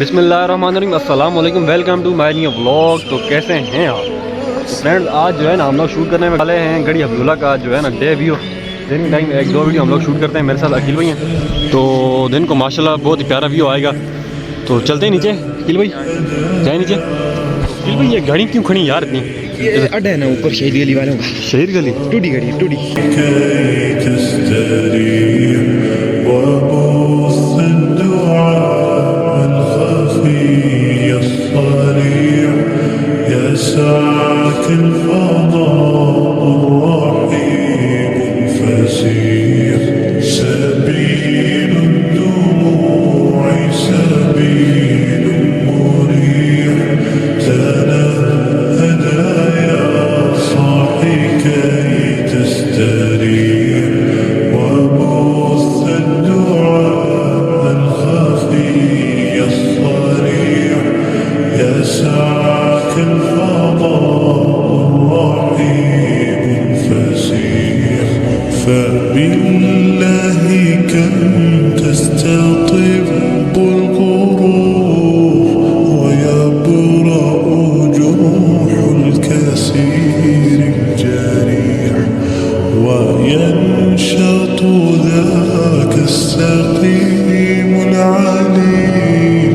बिस्मिल्लाहिर्रहमानिर्रहीम, अस्सलाम वालेकुम, welcome to my new vlog. तो कैसे हैं आप? तो फ्रेंड्स, आज जो है ना हम लोग शूट करने वाले हैं गढ़ी हबीबुल्लाह का जो है ना डे व्यू। दिन के टाइम एक दो वीडियो हम लोग शूट करते हैं, मेरे साथ अकील भाई हैं। तो दिन को माशाल्लाह बहुत ही प्यारा व्यू आएगा। तो चलते हैं नीचे। अकील भाई जाए नीचे। अकील भाई ये घड़ी क्यों खड़ी यार इतनी? ये अड्डा है ना ऊपर शहीद गली वालों का। शहीद गली टूटी गली टूटी। يسعك الفضاء الرحيم الفسيح سبيل الدموع سبيل مريح تنهد يا صاحي كي تستريح وبث الدعاء الخفي الصريح يسعك الفضاء الرحيم الفسيح فبالله كم تستطب القروح ويبرأ جروح الكثير الجريح وينشط ذاك السقيم العليل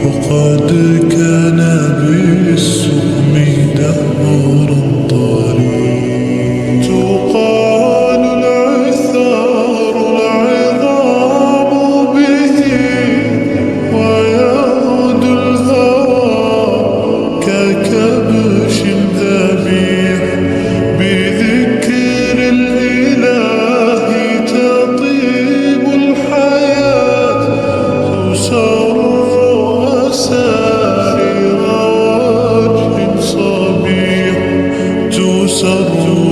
وقد كان بالسقم دهرا طريق تقال العثار العظام به ويغدو الهوى ككبش ذبيح بذكر الإله تطيب الحياة تسر سارر وجه صبيح تسر